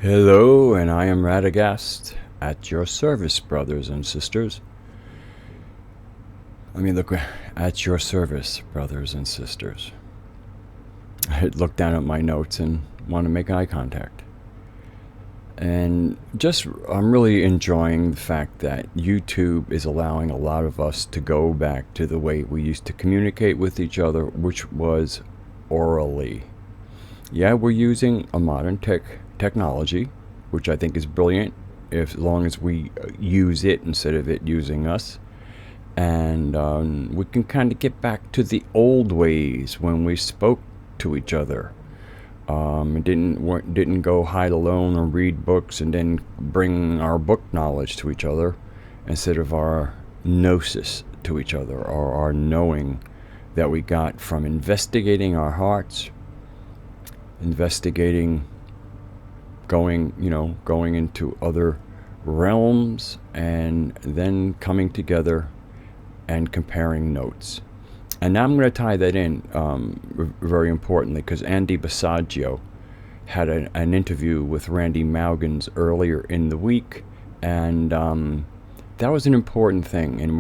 Hello, and I am Radagast at your service, brothers and sisters. Look at your service, brothers and sisters. I looked down at my notes and want to make eye contact. And I'm really enjoying the fact that YouTube is allowing a lot of us to go back to the way we used to communicate with each other, which was orally. Yeah, we're using a modern technology, which I think is brilliant, as long as we use it instead of it using us. And we can kind of get back to the old ways when we spoke to each other. Didn't go hide alone or read books and then bring our book knowledge to each other instead of our gnosis to each other, or our knowing that we got from investigating our hearts, going into other realms, and then coming together and comparing notes. And now I'm going to tie that in very importantly, because Andy Basaggio had an interview with Randy Maugans earlier in the week, and that was an important thing, and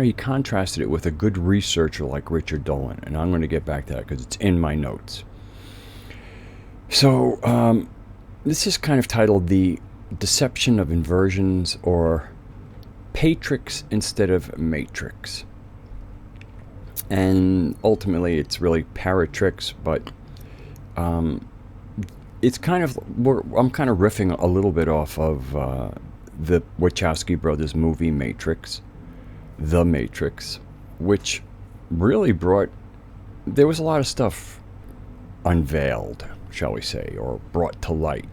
he contrasted it with a good researcher like Richard Dolan, and I'm going to get back to that because it's in my notes. So this is kind of titled The Deception of Inversions, or Patrix instead of Matrix. And ultimately it's really paratrix, but it's kind of, I'm kind of riffing a little bit off of the Wachowski brothers movie Matrix, The Matrix, which really there was a lot of stuff unveiled, shall we say, or brought to light.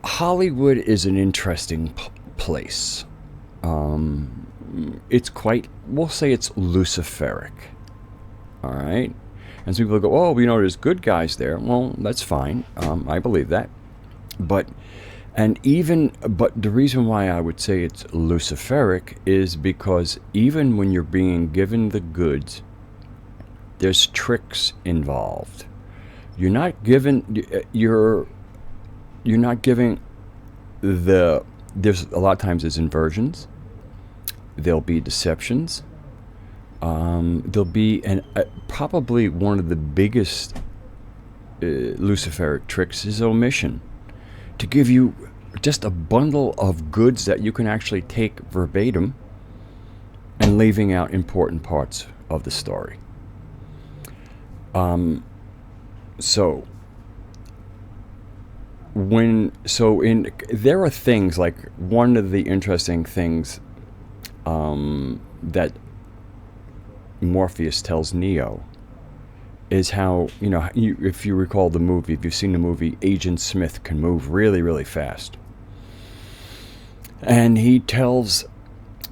Hollywood is an interesting place. It's we'll say it's Luciferic. All right? And some people go, oh, there's good guys there. Well, that's fine. I believe that. But the reason why I would say it's Luciferic is because even when you're being given the goods, there's tricks involved. You're not giving there's a lot of times there's inversions. There'll be deceptions. There'll be probably one of the biggest Luciferic tricks is omission. To give you just a bundle of goods that you can actually take verbatim and leaving out important parts of the story. There are things like, one of the interesting things that Morpheus tells Neo is how, if you recall the movie, if you've seen the movie, Agent Smith can move really, really fast. And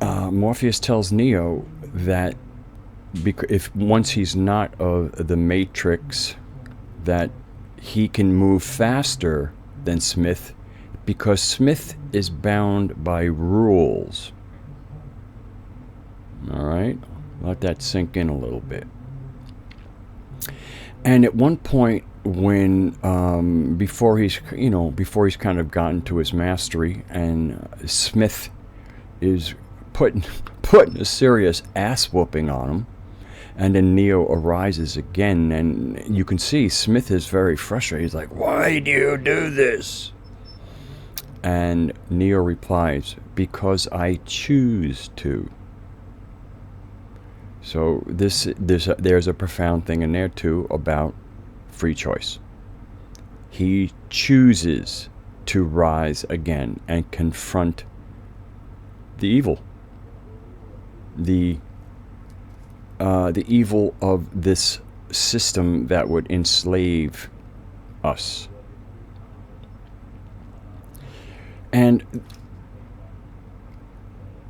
Morpheus tells Neo that once he's not of the Matrix, that he can move faster than Smith, because Smith is bound by rules. All right, let that sink in a little bit. And at one point, when before he's kind of gotten to his mastery, and Smith is putting a serious ass whooping on him, and then Neo arises again, and you can see Smith is very frustrated. He's like, "Why do you do this?" And Neo replies, "Because I choose to." So there's a profound thing in there too about free choice. He chooses to rise again and confront the evil. The evil of this system that would enslave us. And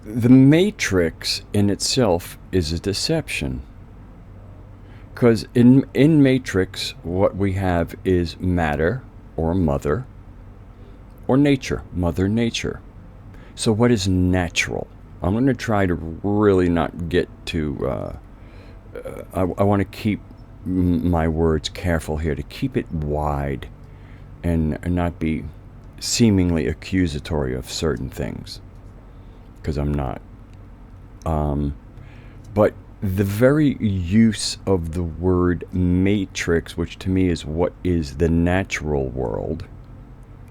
the Matrix in itself is a deception. Because in Matrix, what we have is matter, or mother, or nature, Mother Nature. So what is natural? I'm going to try to really not get to... I want to keep my words careful here, to keep it wide. and not be seemingly accusatory of certain things, because I'm not. But the very use of the word matrix, which to me is what is the natural world,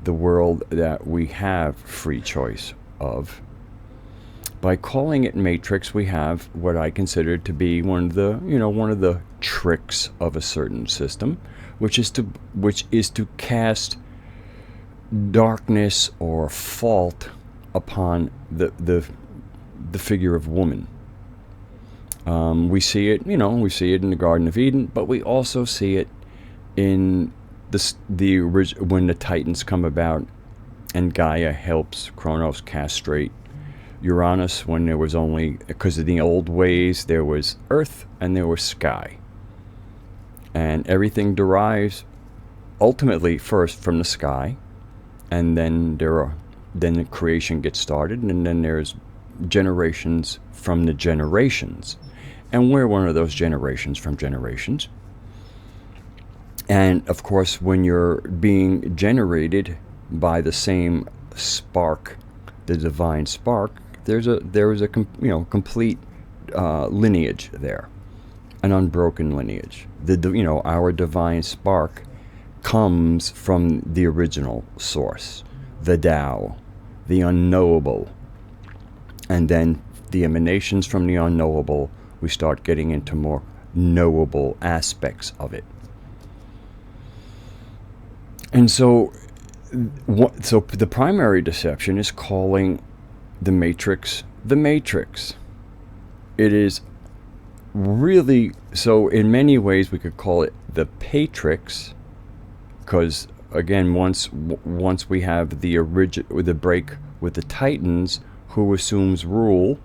the world that we have free choice of, by calling it matrix, we have what I consider to be one of the tricks of a certain system, which is to cast darkness or fault upon the figure of woman. We see it in the Garden of Eden, but we also see it in when the Titans come about, and Gaia helps Kronos castrate Uranus, when there was only, because of the old ways, there was earth and there was sky, and everything derives ultimately first from the sky, and then the creation gets started, and then there's generations from the generations, and we're one of those generations from generations. And of course, when you're being generated by the same spark, the divine spark, there is a complete lineage there, an unbroken lineage. Our divine spark comes from the original source, the Tao, the unknowable, and then the emanations from the unknowable, we start getting into more knowable aspects of it. And so the primary deception is calling the matrix the matrix. It is really, so in many ways we could call it the patrix, because again, once we have the break with the Titans, who assumes rule?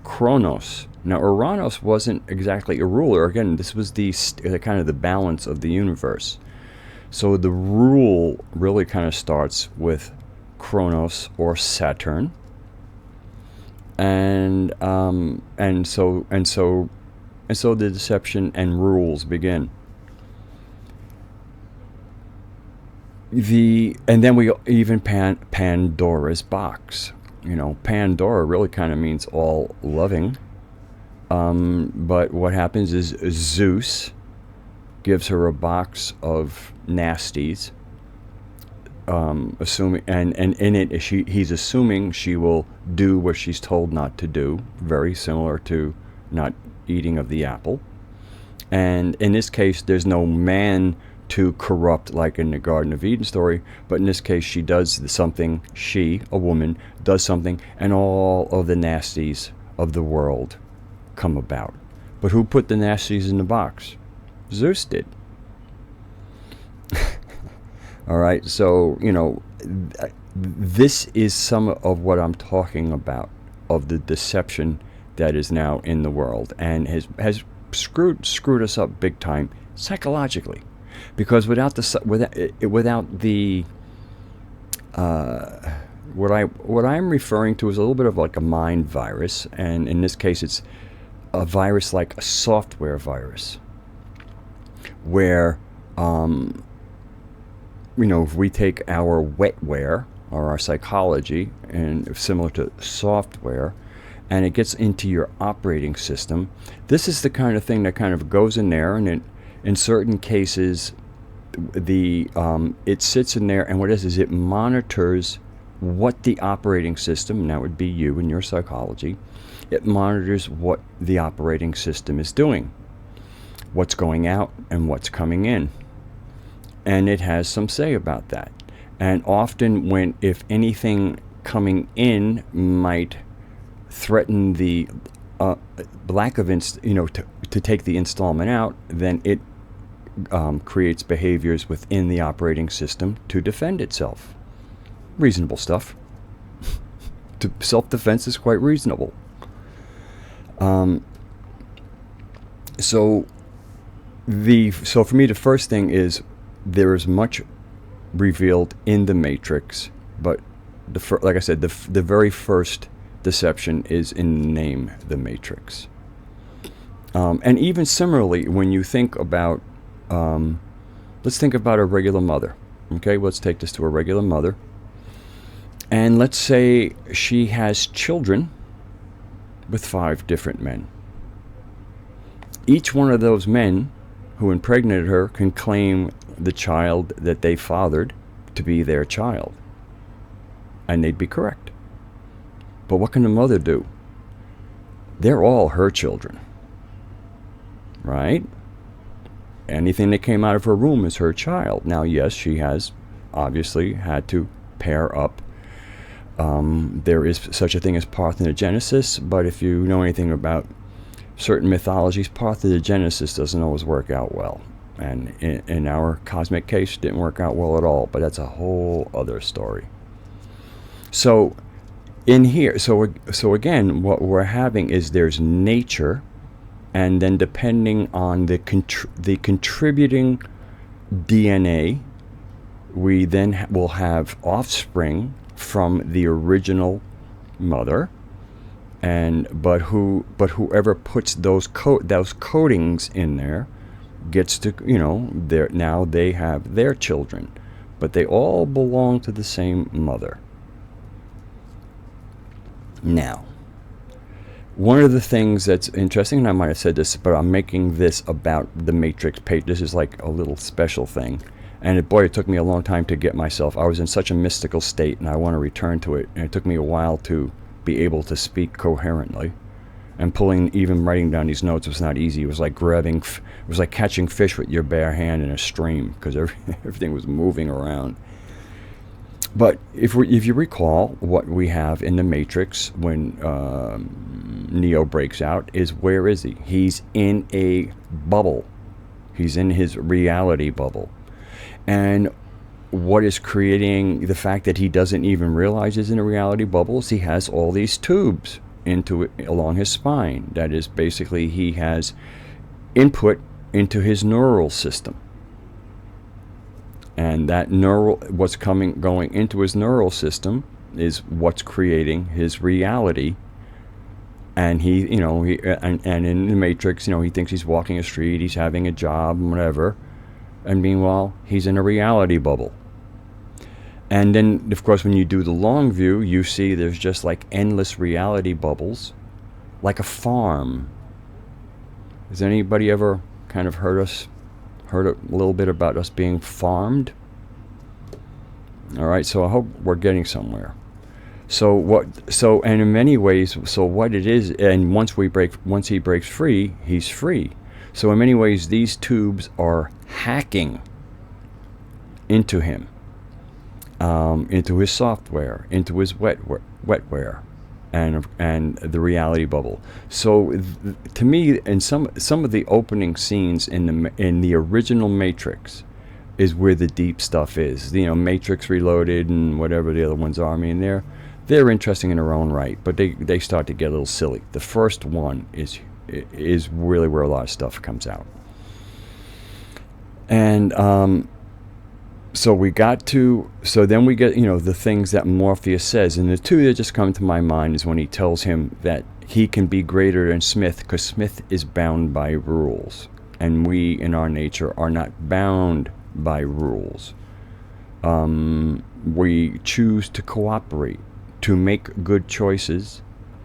Kronos. Now, Uranus wasn't exactly a ruler. Again, this was the kind of the balance of the universe. So the rule really kind of starts with Kronos or Saturn, and so the deception and rules begin. And then we even Pandora's box. Pandora really kind of means all loving. But what happens is Zeus gives her a box of nasties, assuming, and in it he's assuming she will do what she's told not to do, very similar to not eating of the apple. And in this case, there's no man to corrupt like in the Garden of Eden story, but in this case she does something, a woman, does something, and all of the nasties of the world come about. But who put the nasties in the box? Zeus did. All right, so this is some of what I'm talking about, of the deception that is now in the world, and has screwed us up big time psychologically, because without the what I'm referring to is a little bit of like a mind virus, and in this case it's a virus like a software virus, where if we take our wetware or our psychology, and similar to software, and it gets into your operating system, this is the kind of thing that kind of goes in there, and in certain cases it sits in there, and what it is it monitors what the operating system, and that would be you and your psychology, it monitors what the operating system is doing, what's going out and what's coming in, and it has some say about that. And often if anything coming in might threaten the lack of to take the installment out, then it creates behaviors within the operating system to defend itself. Reasonable stuff. Self-defense is quite reasonable. So for me, the first thing is there is much revealed in the Matrix, but like I said, the very first deception is in the name, the Matrix. And even similarly, when you think about, let's think about a regular mother, Okay, let's take this to a regular mother. And let's say she has children with 5 different men. Each one of those men who impregnated her can claim the child that they fathered to be their child. And they'd be correct. But what can the mother do? They're all her children. Right? Anything that came out of her womb is her child. Now, yes, she has obviously had to pair up. There is such a thing as parthenogenesis, but if you know anything about certain mythologies, parthenogenesis doesn't always work out well. And in our cosmic case, it didn't work out well at all, but that's a whole other story. So in here, so again, what we're having is there's nature, and then depending on the contributing DNA, we then will have offspring from the original mother, but whoever puts those coatings in there gets to, now they have their children, but they all belong to the same mother. Now, one of the things that's interesting, and I might have said this, but I'm making this about the Matrix page. This is like a little special thing. And boy, it took me a long time to get myself. I was in such a mystical state, and I want to return to it. And it took me a while to be able to speak coherently. And even writing down these notes was not easy. It was like it was like catching fish with your bare hand in a stream, because everything was moving around. But if you recall, what we have in the Matrix when Neo breaks out is, where is he? He's in a bubble. He's in his reality bubble. And what is creating the fact that he doesn't even realize he's in a reality bubble is he has all these tubes along his spine. That is, basically, he has input into his neural system. And that what's going into his neural system is what's creating his reality. And and in the Matrix, he thinks he's walking a street, he's having a job, whatever. And meanwhile, he's in a reality bubble. And then, of course, when you do the long view, you see there's just like endless reality bubbles, like a farm. Has anybody ever kind of heard a little bit about us being farmed? All right, so I hope we're getting somewhere. And in many ways, so what it is, and once he breaks free, he's free. So in many ways, these tubes are hacking into him, into his software, into his wetware, and the reality bubble. So to me, in some of the opening scenes in the original Matrix is where the deep stuff is. Matrix Reloaded and whatever the other ones are. I mean, they're interesting in their own right, but they start to get a little silly. The first one is really where a lot of stuff comes out. And so then we get the things that Morpheus says, and the two that just come to my mind is when he tells him that he can be greater than Smith because Smith is bound by rules, and we in our nature are not bound by rules. We choose to cooperate, to make good choices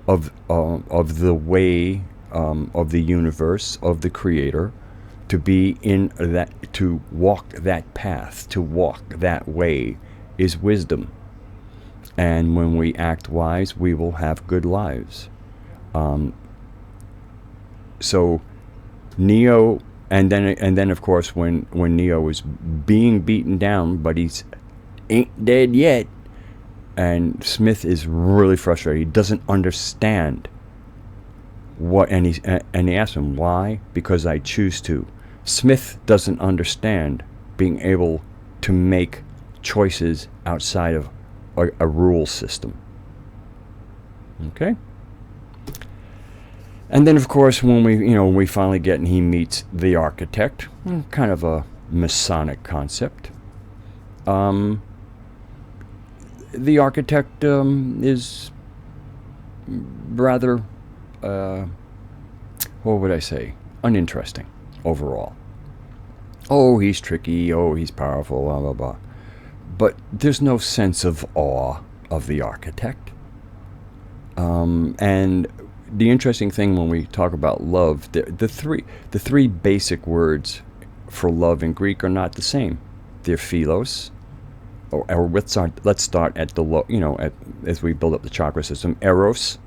of the way of the universe, of the Creator, to be in that, to walk that path, to walk that way is wisdom. And when we act wise, we will have good lives. So Neo, and then of course when Neo is being beaten down, but he's ain't dead yet, and Smith is really frustrated. He doesn't understand and he asks him, why? Because I choose to. Smith doesn't understand being able to make choices outside of a rule system. Okay? And then, of course, when we finally get and he meets the architect, kind of a Masonic concept. The architect is rather, what would I say, uninteresting overall. Oh, he's tricky. Oh, he's powerful. Blah blah blah. but there's no sense of awe of the architect. And the interesting thing when we talk about love, the three basic words for love in Greek are not the same. They're philos, or let's start at the low, as we build up the chakra system. Eros,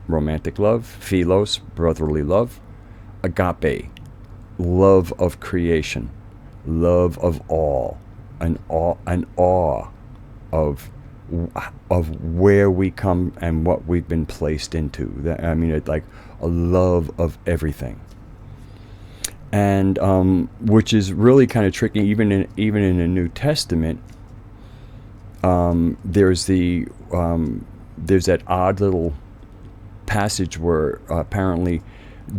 romantic love. Philos, brotherly love. Agape, love of creation, love of all, an awe of where we come and what we've been placed into. It's like a love of everything, and which is really kind of tricky. Even in the New Testament, there's that odd little passage where apparently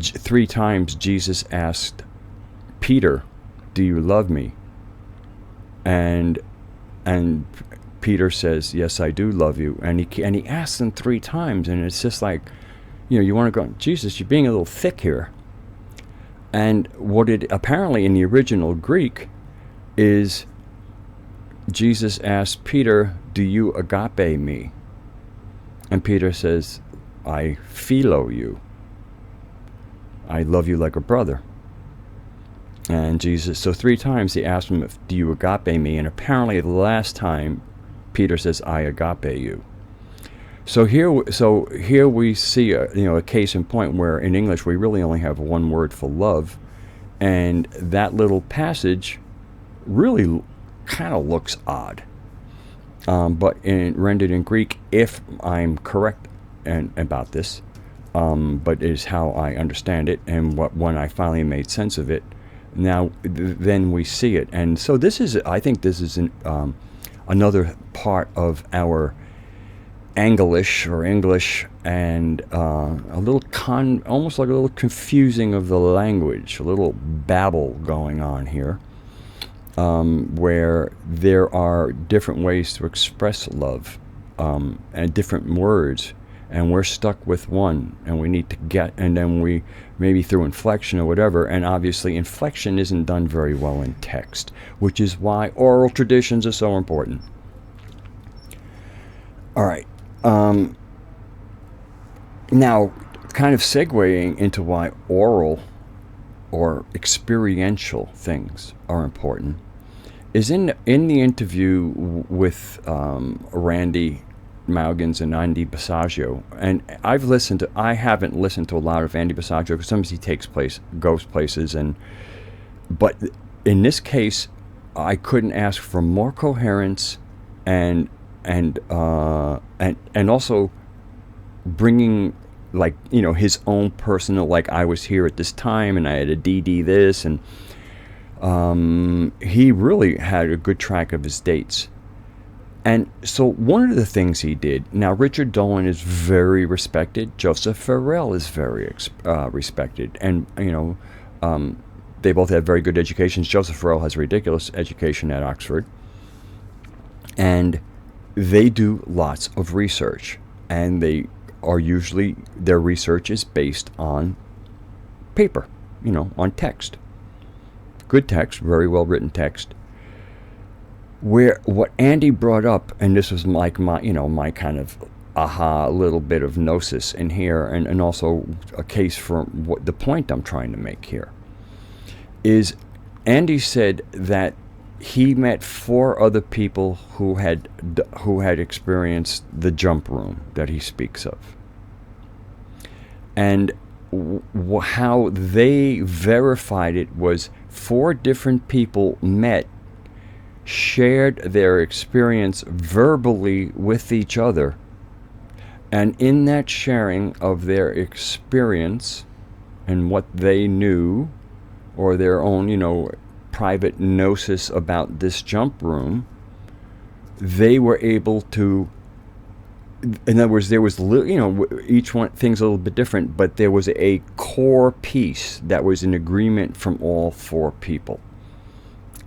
3 times Jesus asked Peter, "Do you love me?" And Peter says, "Yes, I do love you." And he asks him 3 times, and it's just like, you want to go, Jesus, you're being a little thick here. And what it apparently in the original Greek is, Jesus asked Peter, "Do you agape me?" And Peter says, "I philo you. I love you like a brother." And Jesus, so 3 times he asked him, "Do you agape me?" And apparently the last time Peter says, "I agape you." So here we see a case in point where in English we really only have one word for love, and that little passage really kind of looks odd. But rendered in Greek, if I'm correct about this, but is how I understand it, and when I finally made sense of it, now then we see it. And so I think this is another part of our Anglish or English, and a little almost like a little confusing of the language, a little babble going on here, where there are different ways to express love, and different words, and we're stuck with one, and we need to and then we maybe through inflection or whatever, and obviously inflection isn't done very well in text, which is why oral traditions are so important. All right. Now, kind of segueing into why oral or experiential things are important is in the interview with Randy Maugans and Andy Bassaggio, and I haven't listened to a lot of Andy Bassaggio because sometimes he goes places, but in this case, I couldn't ask for more coherence and also bringing, like, his own personal, like, I was here at this time and I had a DD this, and he really had a good track of his dates. And so one of the things he did, now Richard Dolan is very respected, Joseph Farrell is very respected, and they both have very good educations. Joseph Farrell has a ridiculous education at Oxford, and they do lots of research, and their research is based on paper, on text. Good text, very well written text. Where what Andy brought up, and this was like my kind of aha, little bit of gnosis in here, and also a case for what the point I'm trying to make here, is Andy said that he met 4 other people who had experienced the jump room that he speaks of, and how they verified it was 4 different people met, shared their experience verbally with each other, and in that sharing of their experience and what they knew, or their own private gnosis about this jump room, they were able to, in other words, there was each one thing's a little bit different, but there was a core piece that was in agreement from all 4 people.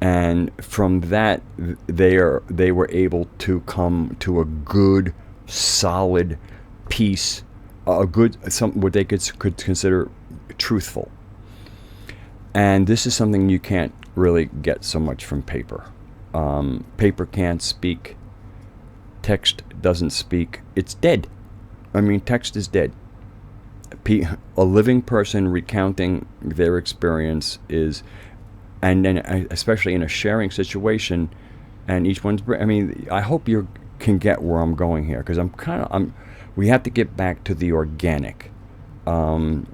And from that, they were able to come to a good, solid piece, what they could consider truthful. And this is something you can't really get so much from paper. Paper can't speak. Text doesn't speak. It's dead. I mean, text is dead. A living person recounting their experience is, and then especially in a sharing situation, and each one's. I mean, I hope you can get where I'm going here, because we have to get back to the organic. And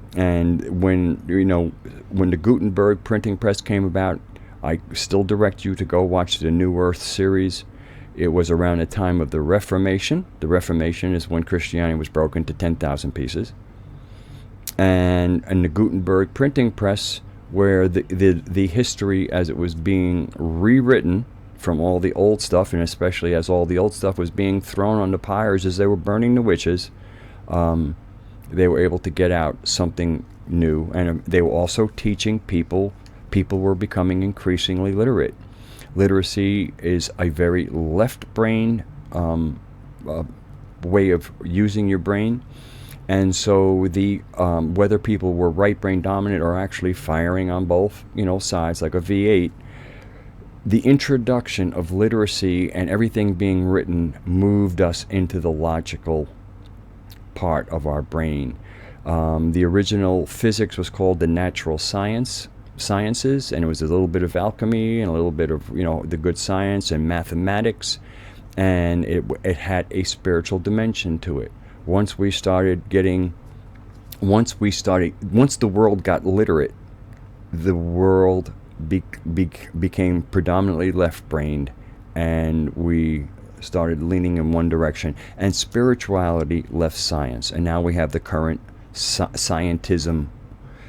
when the Gutenberg printing press came about, I still direct you to go watch the New Earth series. It was around the time of the Reformation. The Reformation is when Christianity was broken to 10,000 pieces. And the Gutenberg printing press, where the history as it was being rewritten from all the old stuff, and especially as all the old stuff was being thrown on the pyres as they were burning the witches, they were able to get out something new. And they were also teaching people were becoming increasingly literate. Literacy is a very left-brain way of using your brain. And so whether people were right brain dominant or actually firing on both, sides like a V8, the introduction of literacy and everything being written moved us into the logical part of our brain. The original physics was called the natural sciences, and it was a little bit of alchemy and a little bit of the good science and mathematics, and it had a spiritual dimension to it. Once the world got literate, the world became predominantly left-brained, and we started leaning in one direction, and spirituality left science. And now we have the current scientism.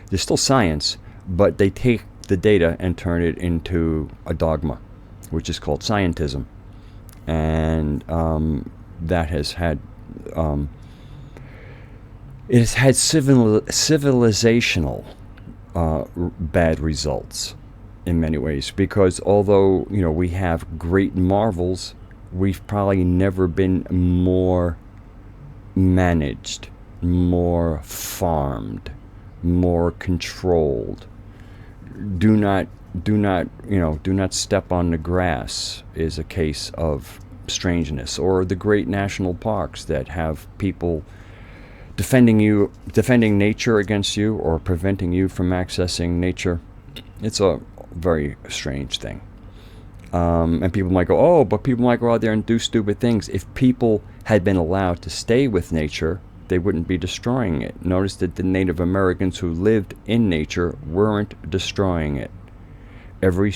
There's still science, but they take the data and turn it into a dogma, which is called scientism. And that has had it has had civilizational bad results in many ways, because although we have great marvels, we've probably never been more managed, more farmed, more controlled. Do not step on the grass is a case of strangeness. Or the great national parks that have people defending nature against you, or preventing you from accessing nature. It's a very strange thing. And people might go, oh, but people might go out there and do stupid things. If people had been allowed to stay with nature, they wouldn't be destroying it. Notice that the Native Americans who lived in nature weren't destroying it. Every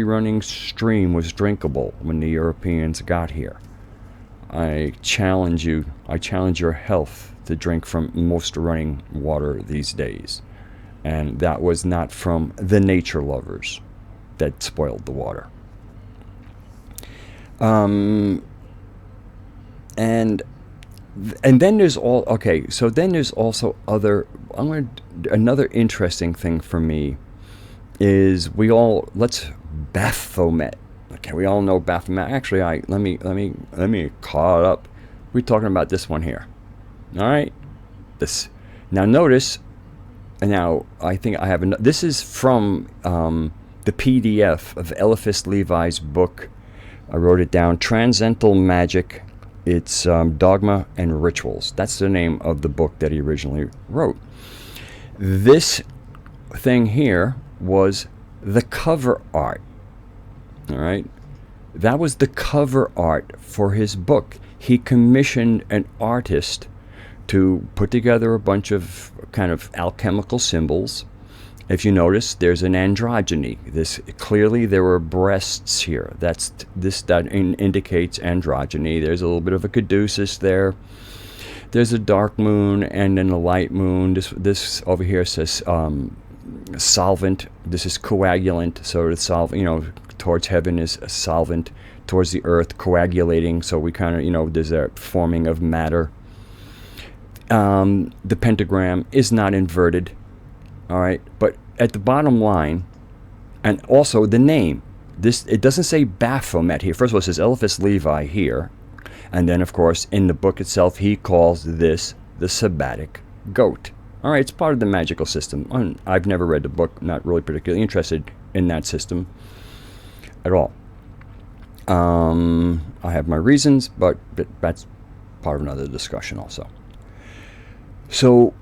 running stream was drinkable when the Europeans got here. I challenge your health to drink from most running water these days. And that was not from the nature lovers that spoiled the water. And then there's then there's also another interesting thing for me is Baphomet. Okay, we all know Baphomet. Actually, let me call it up. We're talking about this one here. All right. This. Now notice. Now I think I have this is from the PDF of Eliphas Levi's book. I wrote it down. Transcendental Magic. It's Dogma and Rituals. That's the name of the book that he originally wrote. This thing here was the cover art. All right. That was the cover art for his book. He commissioned an artist to put together a bunch of kind of alchemical symbols. If you notice, there's an androgyny. Clearly there were breasts here. That indicates androgyny. There's a little bit of a caduceus there. There's a dark moon and then a light moon. This over here says solvent. This is coagulant. So the solvent, towards heaven is a solvent. Towards the earth, coagulating. So we kind of, there's a forming of matter. The pentagram is not inverted. All right, but at the bottom line, and also the name, it doesn't say Baphomet here. First of all, it says Eliphas Levi here, and then of course in the book itself he calls this the sabbatic goat. All right, it's part of the magical system. I've never read the book, not really particularly interested in that system at all. I have my reasons, but that's part of another discussion also. So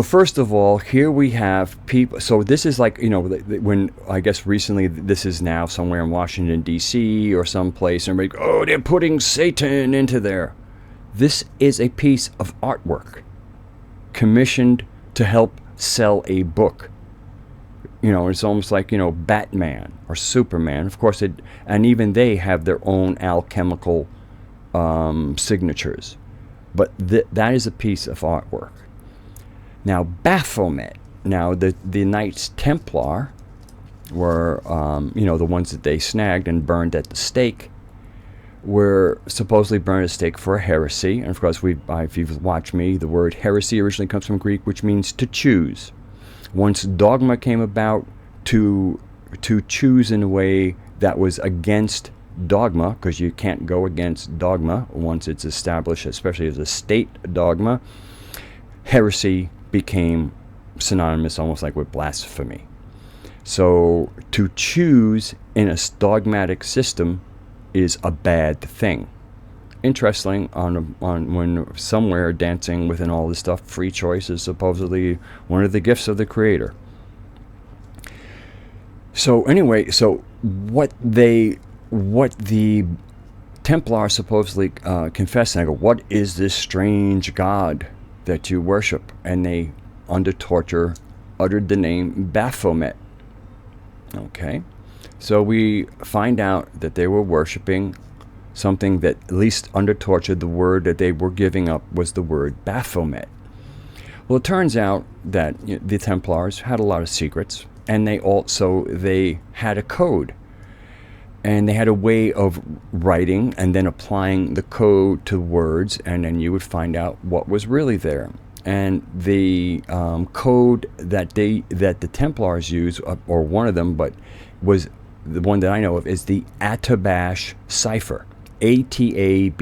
first of all, here we have people. So this is like, when I guess recently this is now somewhere in Washington, D.C. or someplace, and everybody, oh, they're putting Satan into there. This is a piece of artwork commissioned to help sell a book. It's almost like, Batman or Superman. Of course, and even they have their own alchemical signatures. But that is a piece of artwork. Now, Baphomet. Now, the Knights Templar were, the ones that they snagged and burned at the stake, were supposedly burned at the stake for a heresy. And of course, if you've watched me, the word heresy originally comes from Greek, which means to choose. Once dogma came about, to choose in a way that was against dogma, because you can't go against dogma once it's established, especially as a state dogma, heresy became synonymous almost like with blasphemy. So to choose in a dogmatic system is a bad thing. Interesting, on when somewhere dancing within all this stuff, free choice is supposedly one of the gifts of the Creator. So anyway, so what the Templars supposedly confessed, and I go, what is this strange God that you worship? And they, under torture, uttered the name Baphomet. Okay, so we find out that they were worshiping something that, at least under torture, the word that they were giving up was the word Baphomet. Well, it turns out that the Templars had a lot of secrets, and they had a code. And they had a way of writing and then applying the code to words, and then you would find out what was really there. And the code that the Templars used, or one of them, but was the one that I know of, is the Atabash cipher. Atabash,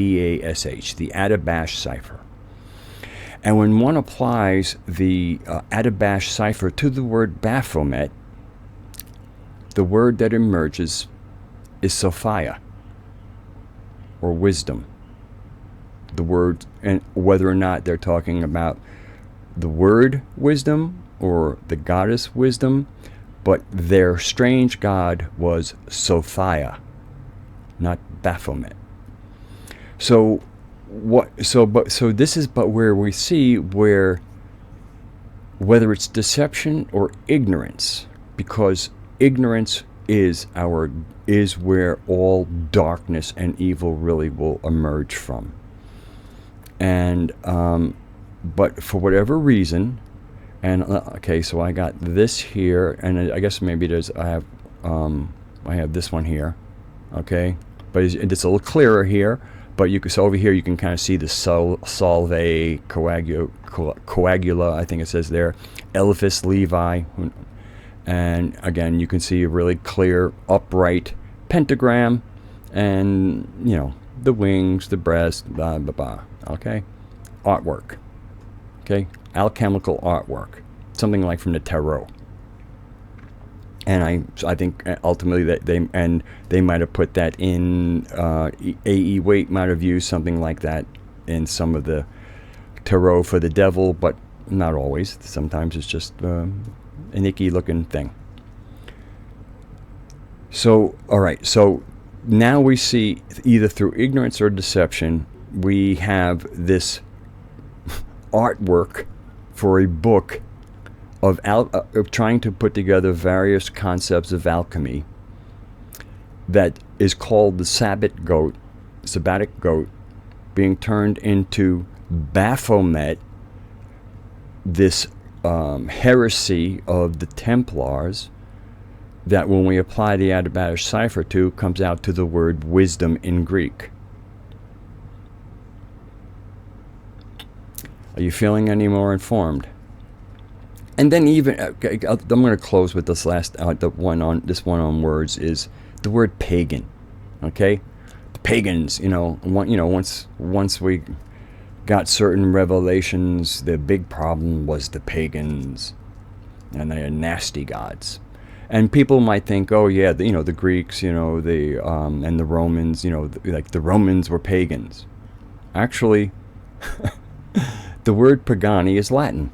the Atabash cipher. And when one applies the Atabash cipher to the word Baphomet, the word that emerges is Sophia, or wisdom. The word, and whether or not they're talking about the word wisdom or the goddess wisdom, but their strange god was Sophia, not Baphomet. So this is where we see whether it's deception or ignorance, because ignorance is where all darkness and evil really will emerge from. And but for whatever reason, and okay, so I got this here, and I guess maybe I have this one here, okay, but it's a little clearer here. But so over here you can kind of see the Salve Coagula, I think it says there, Eliphas Levi, and again you can see a really clear upright pentagram, and the wings, the breast, blah blah blah. Okay, artwork. Okay, alchemical artwork, something like from the tarot. And I think ultimately that they might have put that in. A.E. Waite might have used something like that in some of the tarot for the devil, but not always. Sometimes it's just an icky looking thing. So all right, so now we see, either through ignorance or deception, we have this artwork for a book of trying to put together various concepts of alchemy that is called the sabbatic goat, being turned into Baphomet, this heresy of the Templars, that when we apply the Atabash cipher to, comes out to the word wisdom in Greek. Are you feeling any more informed? And then even, I'm going to close with this last, this one on words, is the word pagan. Okay, the pagans. Once we got certain revelations, the big problem was the pagans, and they are nasty gods. And people might think, oh yeah, the Greeks, and the Romans, like the Romans were pagans. Actually, the word pagani is Latin.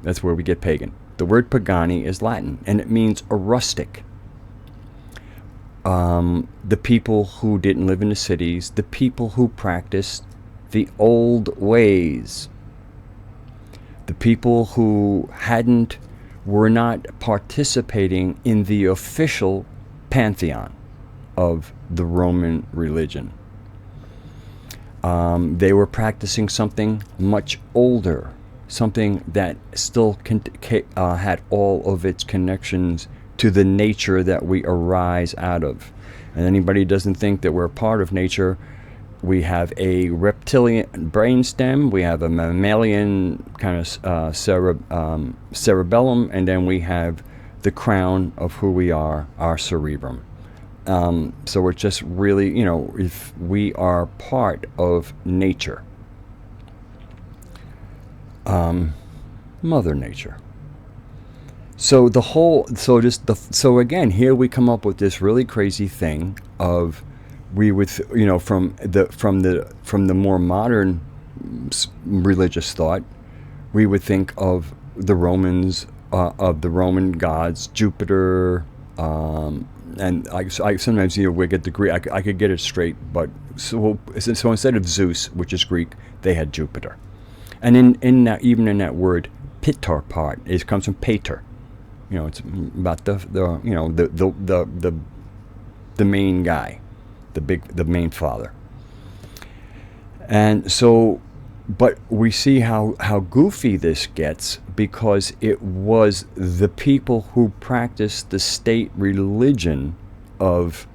That's where we get pagan. The word pagani is Latin, and it means a rustic. The people who didn't live in the cities, the people who practiced the old ways, the people who were not participating in the official pantheon of the Roman religion. They were practicing something much older, something that still had all of its connections to the nature that we arise out of. And anybody doesn't think that we're part of nature, we have a reptilian brainstem, we have a mammalian kind of cerebellum, and then we have the crown of who we are, our cerebrum. So we're just really, if we are part of nature, Mother Nature. So so again, here we come up with this really crazy thing of, we would, from the more modern religious thought, we would think of the Romans, of the Roman gods, Jupiter, and I sometimes we get the Greek. I could get it straight, but so instead of Zeus, which is Greek, they had Jupiter, and in that, even in that word Pitar part, it comes from pater. It's about the main guy, the main father. And so, but we see how goofy this gets, because it was the people who practiced the state religion of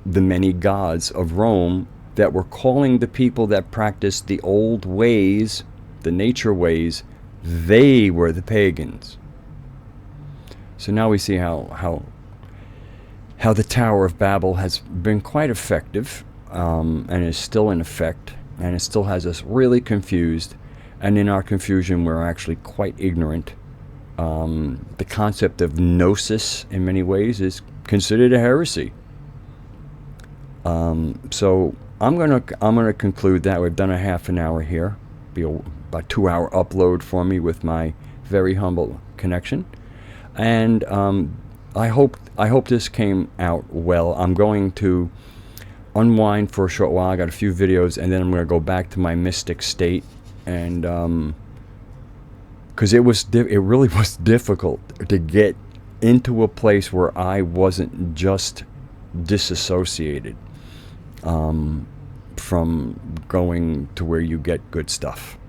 the many gods of Rome that were calling the people that practiced the old ways, the nature ways, they were the pagans. So now we see how the Tower of Babel has been quite effective, and is still in effect, and it still has us really confused. And in our confusion, we're actually quite ignorant. The concept of gnosis, in many ways, is considered a heresy. So I'm gonna conclude that. We've done a half an hour here. Be about 2-hour upload for me with my very humble connection. And I hope this came out well. I'm going to unwind for a short while. I got a few videos, and then I'm going to go back to my mystic state, and because it really was difficult to get into a place where I wasn't just disassociated from going to where you get good stuff.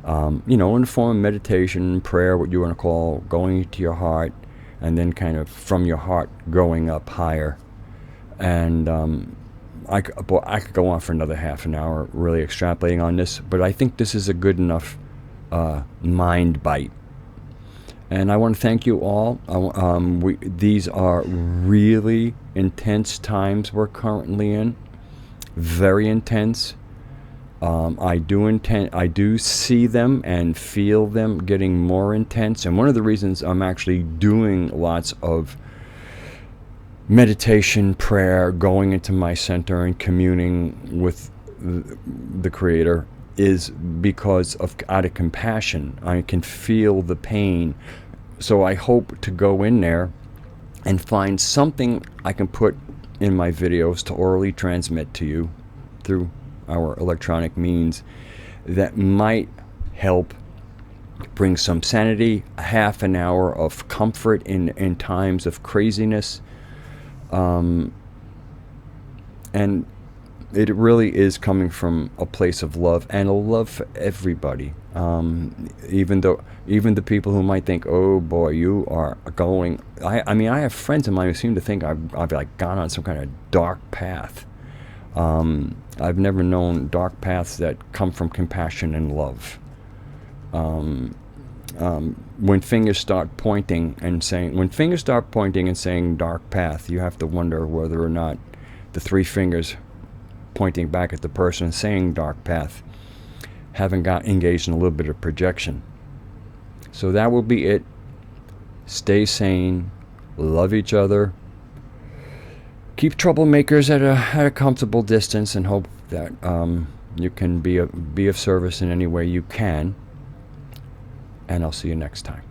In the form of meditation, prayer, what you want to call, going to your heart, and then kind of from your heart going up higher. And I could go on for another half an hour really extrapolating on this, but I think this is a good enough mind bite. And I want to thank you all. These are really intense times we're currently in, very intense. I do see them and feel them getting more intense. And one of the reasons I'm actually doing lots of meditation, prayer, going into my center and communing with the Creator is because out of compassion. I can feel the pain. So I hope to go in there and find something I can put in my videos to orally transmit to you through our electronic means that might help bring some sanity, a half an hour of comfort in times of craziness. And it really is coming from a place of love, and a love for everybody. Even the people who might think, oh boy, you are going, I mean, I have friends of mine who seem to think I've like gone on some kind of dark path. I've never known dark paths that come from compassion and love. When fingers start pointing and saying dark path, you have to wonder whether or not the three fingers pointing back at the person saying dark path haven't got engaged in a little bit of projection. So that will be it. Stay sane, love each other, keep troublemakers at a comfortable distance, and hope that you can be of service in any way you can. And I'll see you next time.